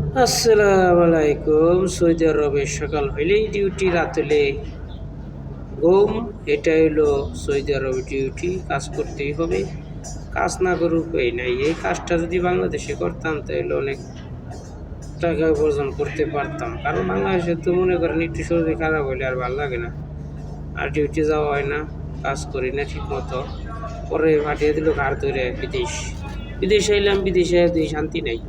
আসসালামু আলাইকুম। সৌদি আরবে সকাল হইলেই ডিউটি, রাত হলে ঘুম। এটা হইলো সৌদি আরবের ডিউটি। কাজ করতেই হবে, কাজ না করে উপায় নাই। এই কাজটা যদি বাংলাদেশে করতাম তাহলে অনেক টাকা উপার্জন করতে পারতাম। কারণ বাংলাদেশে তো মনে করেন একটু শরীর খারাপ হইলে আর ভালো লাগে না, আর ডিউটি যাওয়া হয় না, কাজ করি না ঠিক মতো। পরে পাঠিয়ে দিল ঘাড় ধরে বিদেশে এলাম। বিদেশে শান্তি নাই।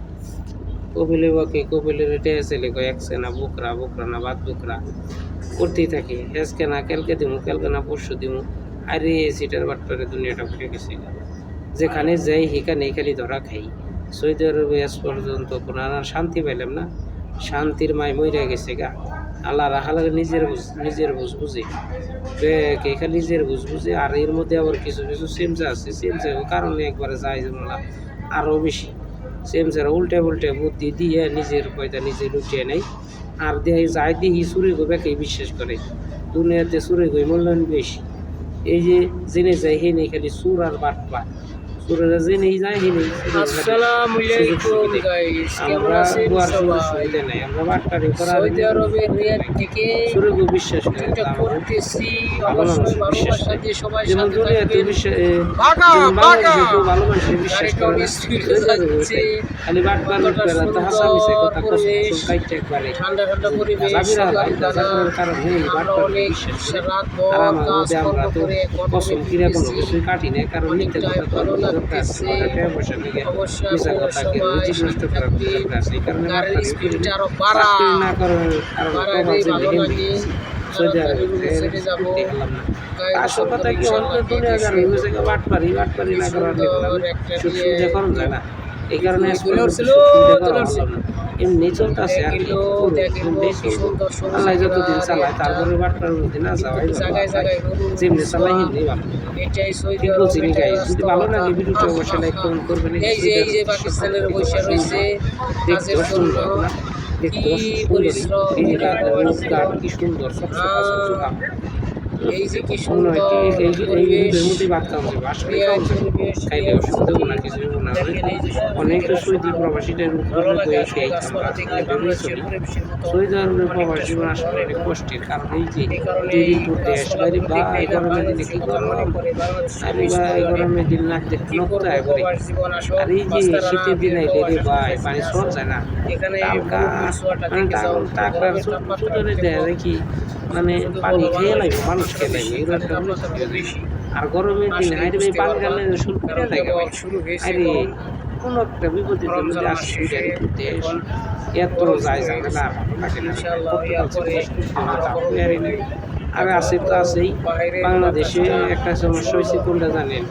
কপিলে বকে, কপিলের ছেলে কয়েকছে না, বোকরা বোকরা না বাদ বোকরা করতেই থাকে। আজকে না কালকে দিমু, কালকে না পরশু দিমু। আরে সিটার বাট্টারে দুনিয়াটা ঘুরে গেছে। যেখানে যাই সেখানে খালি ধরা খাই। সৌদি আরবে আজ পর্যন্ত কোনো আর শান্তি পাইলাম না। শান্তির মায় মইরা গেছে গা। আল্লাহ রাখালে নিজের বুঝ বুঝে খালি নিজের বুঝ বুঝে। আর এর মধ্যে আবার কিছু কিছু সিমসা আছে, সিমসা কারণে একবারে যায় না আরও বেশি। সেমসারা উল্টে উল্টে বুদ্ধি দিয়ে নিজের পয়দা নিজে লুটিয়ে নেয়। আর দেয় যায় দিহি চুরি করবে বিশ্বাস করে। দুনিয়াতে চুরি কই মূল্যায়ন বেশি। এই যে জেনে যায় হে নেই খালি সুর আর বাটপা। সুরেরা জেনেই যায় হে নেই। আসসালামু আলাইকুম গাইস, কেমন আছেন সবাই? আমরা বাটপারি করার সৌদি আরবের রিয়াদ থেকে চুরি কো বিশ্বাস করে ভিডিওটা করতেছি। ভালো অবশ্যই মানুষ বিশ্বাস ভালোবাসা করে। দিয়ে সবাই যেমন সাথে দুনিয়াতে থাকবেন। বাংলাদেশে কেউ ভালো মানুষের বিশ্বাস করে না। যাচ্ছে খালি বাটপার কতটা করে তো হাসা মিশে কথা পরিবেশ, কাইটে একবারে ঠান্ডা ঠান্ডা পরিবেশ, জাবিরা ভাই সালাম যার কারণে এই আমরা বাটপার অনেক বিশ্বাস করি। রাত আর আমার কাজ মধ্যে আমরা কর্ম তো করে কসম কিরা কোনো কিছুই কাটি না, কারণ মিথ্যে অনেকটাই কথা তো ভালো আমাদের দরকার আছে। লাগতেছে। টাকা পয়সা লেগে অবশ্যই মিশা আপনারা কথা সবাই রিজিক নষ্ট সাথে করার থাকবেন। দরকার আছে। এই কারণে গাড়ির বাটপারি করি স্পিডটা না। আরো চাকরি না করার কারণে বাড়াইলেই প্রবাসে ভালো হিন্দি লাগে। সৌদি তাড়াতাড়ি আরবে রুমে চলে যাব। গেলাম না। গায়ে আসল গোসল কথা করে কি অন্য ইনশাআল্লাহ দুনিয়া বিদেশে জানি হয়েছে বাটপারি না করার দেখলাম সুন্দর একটা সুখ দিয়ে সুবিধা করা যায় না। এই কারণে তুলে উঠছিল, সুখ সুবিধা করা তুলে ভালো উঠছে। না। এমনি চলতেছে আর কি করবো, দেখলো এমনি কি চলবো। সুন্দর সবুজ আল্লাহ যতদিন একেবারে চালায়, একটা তারপরে বাটপার মধ্যে না যাওয়াই ভালো। জায়গায় জায়গায় যেমনি চালাই হিন্দি ভালো। এটাই সৌদি ঠিক আরব, বলছি নি এটাই গাইস? যদি ভালো বাস্তবতা। লাগে ভিডিওটা অবশ্যই লাইক কমেন্ট করবেন। এই যে পাকিস্তানের বৈশা রয়েছে কাজের দেখতেও জন্য, সুন্দর না, কি দেখতেও সুন্দরী। পরিশ্রম এই যে এটা মুখ গাট কি সুন্দর, সব এই যে কি মনে হয় সুন্দর এই পরিবেশ, ভিডিওর মধ্যে বাদ খাওয়া যাবে। আসলে খাওয়া রিয়াদ যাবে, পরিবেশ, খাইলে রিয়াদ অসুবিধা সিটি। না, কিছু না। দেখেন এই যে অনেক সুন্দর সৌদি প্রবাসীদের ভালো লাগে বয়ে আসলে খেয়ে গাছপালা দেখলে ভেবেই বাংলাদেশের চলি। পরিবেশের মতো সৌদি আরবের প্রবাস অনেকটা জীবন আসলে সুন্দর। অনেক কষ্টের, কারণ এই যে এই কারণে 2 এই দিন পর দেশ বাইরে গাছপালাগুলো বা দেখলেই না গরমের দিনে বাংলাদেশের কি কথা মনে গরম, পড়ে, বাংলাদেশকে আরে মিস ভাই করি অনেক। গরমের দিন নাক দেখতে কি নক্ত করবো, আয় পড়ে। প্রবাস জীবন আসক, আর এই যে বাস্তারানা শীতের দিন আইলে রে প্রবাস ভাই আসলে পানি সহ্য যায় না। এখানে হালকা মরুভূমির ছোঁয়াটা দেখে যাও, টাকার গরমের তাপমাত্রা সুতরে দেখে দেয় কি মানে শুধু পানি বলো খেয়ে লাগবে, বাংলাদেশের মানুষ তাপমাত্রা খেয়ে লাগবে, বেশি, এগুলো এখানে একটা তাপমাত্রা পরিস্থিতি। বেশি। আর গরমের দিন আসলেই আইরে ভাই বুঝতে পানি পারবা, ঢাললে শুরু করে কারণ থাকে ভাই। ব্যবহার শুরু হয়েছে আরে এবং কোনো একটা বিপদের জন্য রমজান মাস আসছে শেষে দেশ এখন এত গরম যায় শুরু ঝামেলা, হয়েছে। ভালো লাগে না। ইনশাআল্লাহ করতে ইয়ার পারছি পরে কষ্ট করতে হবে, আরো তা গরম পারি না। পড়বে। আর আছে তো আছেই। বাইরের বাংলাদেশে বাতাসটা একটা সমস্যা হয়েছে, কোনটা জানেন?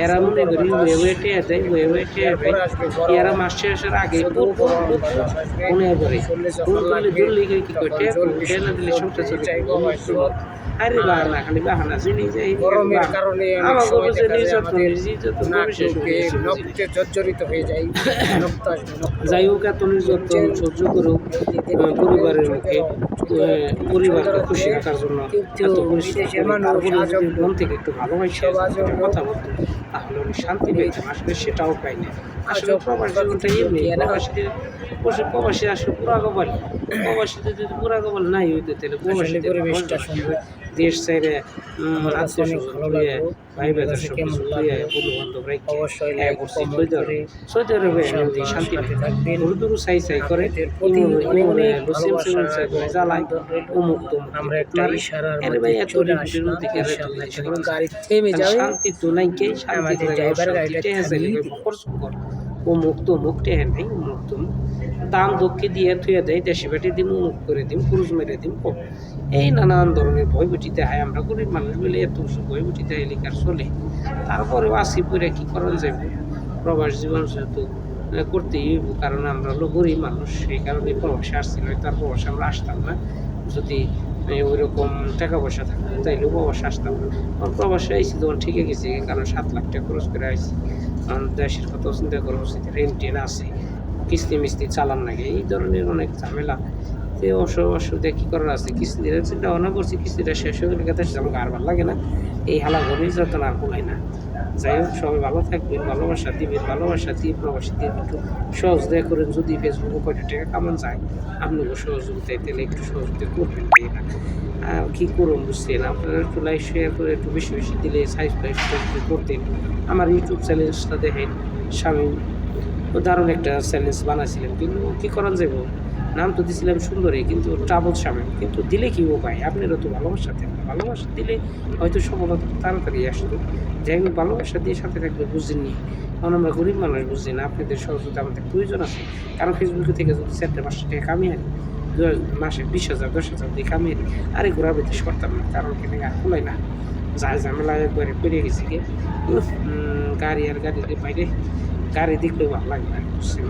এরা মনে করি বাতাস, ওয়েটে দেয়, ওয়েটে দেয়। এরপরে আসবে গরম। এরা মাস শেষের আগে শুধু গরম বাতাস আসবে। মনে করে শরীরে ফোন যখন করলে লাগবে ধরলে কি তখন করে জ্বলবে, না দিলে সংসার চলে চাইবো যাবে। হয়তো। আরে বাহানা, খালি বাহানা শুনি যাই। গরমের কারণে অনেক আমার সময় যে দেখা যায় নির্যাতন আমাদের নির্যাতন নাক বিশেষ মুখে রক্তে জর্জরিত হয়ে যায়। রক্ত আসবে, রক্ত। যাই হোক, এত নির্যাতন সহ্য করেও পরিবারের মুখে পরিবারকে খুশি রাখার জন্য এত পরিশ্রম বিদেশের করে। মানুষ তারপরে যদি আজব মন থেকে একটু ভালোবাসে কথা বলতো তাহলে অনেক শান্তি পেতাম। আসলে সেটাও পাই না। আসলে প্রবাস জীবনটা এমনি, প্রবাসী আসলে পুরা কপাল। প্রবাসীদের যদি পুরা কপাল নাই হইতো তাহলে প্রবাসীদের পরিবেশটা সুন্দর। দেশ ছেড়ে আমার কাছে অনেক ভালো লাগলো। ভাই বেদার সব কেমন কিছু লাগলো বন্ধু বান্ধব অবশ্যই লাইক কমেন্ট করে সৌদি আরবে এমনি শান্তি সাথে নেই। থাকবেন। দূর দূর সাই করে আপনাদের প্রতি অনেক অনেক ভালোবাসা এবং জ্বালাই অভিনন্দন রইল। অমুক আমরা একটা ইশারার আরে মধ্যে ভাই এত চলে ডিউটির আসলাম। মধ্যে ইনশাআল্লাহ যখন গাড়ি থেমে যাবে শান্তি তো নাই, কে শান্তি আমাদের ড্রাইভার গাড়িটা থামিয়ে দিল। অমুক তমুক টেহে নাই, অমুক তমুক দাম দক্ষি দিয়ে থুয়ে দেয়, দেশে বেটে দিম, অমুক করে দিম, পুরুষ মেরে দিম। এই নানান ধরনের ভয়ভীতি দেখায়। আমরা গরিব মানুষ বলে এত ভয়ভীতি দেয় এলাকার চলে। তারপরেও আসি পরে কি করা যাবে, প্রবাস জীবন যেহেতু করতেই হইব, কারণ আমরা হলো গরিব মানুষ। সেই কারণে প্রবাসে আসছিল, তার প্রবাসে আমরা আসতাম না। যদি ওই রকম টাকা পয়সা থাকতো তাইলে প্রবাসে আসতাম না। কারণ প্রবাসে আইসি তখন ঠিকই গেছি, কারণ 7 লাখ টাকা খরচ করে আইসি। কারণ দেশের কথা চিন্তা করা উচিত, রেন্ট টেন আছে, কিস্তি মিস্তি চালান লাগে, এই ধরনের অনেক ঝামেলা। তো অসুবিধা কী করার আছে, কিস্তিটা চিন্তা ভাবনা করছি, কিস্তিটা শেষ হয়ে গেলে কথা আমাকে আর ভালো লাগে না, এই হালা ঘরের যতন আর ভোলাই না। যাই হোক, সবাই ভালো থাকবেন, ভালোবাসা দিবেন, ভালোবাসা দিয়ে প্রবাসীদের একটু সহযোগিতা করেন। যদি ফেসবুকে কয়টা টাকা কামান যায়, আপনাকে সহযোগিতায় তাহলে একটু সহযোগিতা করবেন না। আর কী করুন বুঝছেন, আপনারা একটু লাইক শেয়ার করে একটু বেশি বেশি দিলে সাবস্ক্রাইব করতেন। আমার ইউটিউব চ্যানেলটা দেখেন, স্বামী দারুণ একটা চ্যালেঞ্জ বানাইছিলেন, কিন্তু কী করান যাব, নাম তো দিয়েছিলাম সুন্দরী, কিন্তু ট্রাবল স্বামী, কিন্তু দিলে কি উপায়, আপনারও তো ভালোবাসা থাকবে, ভালোবাসা দিলে হয়তো সফলতা তাড়াতাড়ি আসতো। যাই হোক, ভালোবাসা দিয়ে সাথে থাকবে, বুঝেননি, কারণ আমরা গরিব মানুষ, বুঝছি না, আপনাদের সহযোগিতা আমাদের প্রয়োজন আছে। কারণ ফেসবুকে থেকে যদি 4-5 টাকা কামিয়ে আনি, মাসে 20,000 10,000 দিয়ে কামিয়ে আনি, আরে ঘোরা বেশি করতাম না, কারণ কেন আর খোলাই না, যা ঝামেলা একবারে পেরে গেছি গে। গাড়ি আর গাড়িতে বাইরে গাড়ি দেখলেও ভালো লাগে না,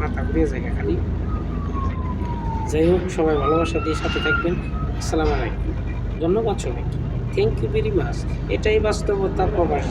মাথা ঘুরিয়ে জায়গা খালি। যাই হোক, সবাই ভালোবাসা দিয়ে সাথে থাকবেন। আসসালামু আলাইকুম, ধন্যবাদ সবাইকে, থ্যাংক ইউ ভেরি মাচ। এটাই বাস্তবতা প্রবাস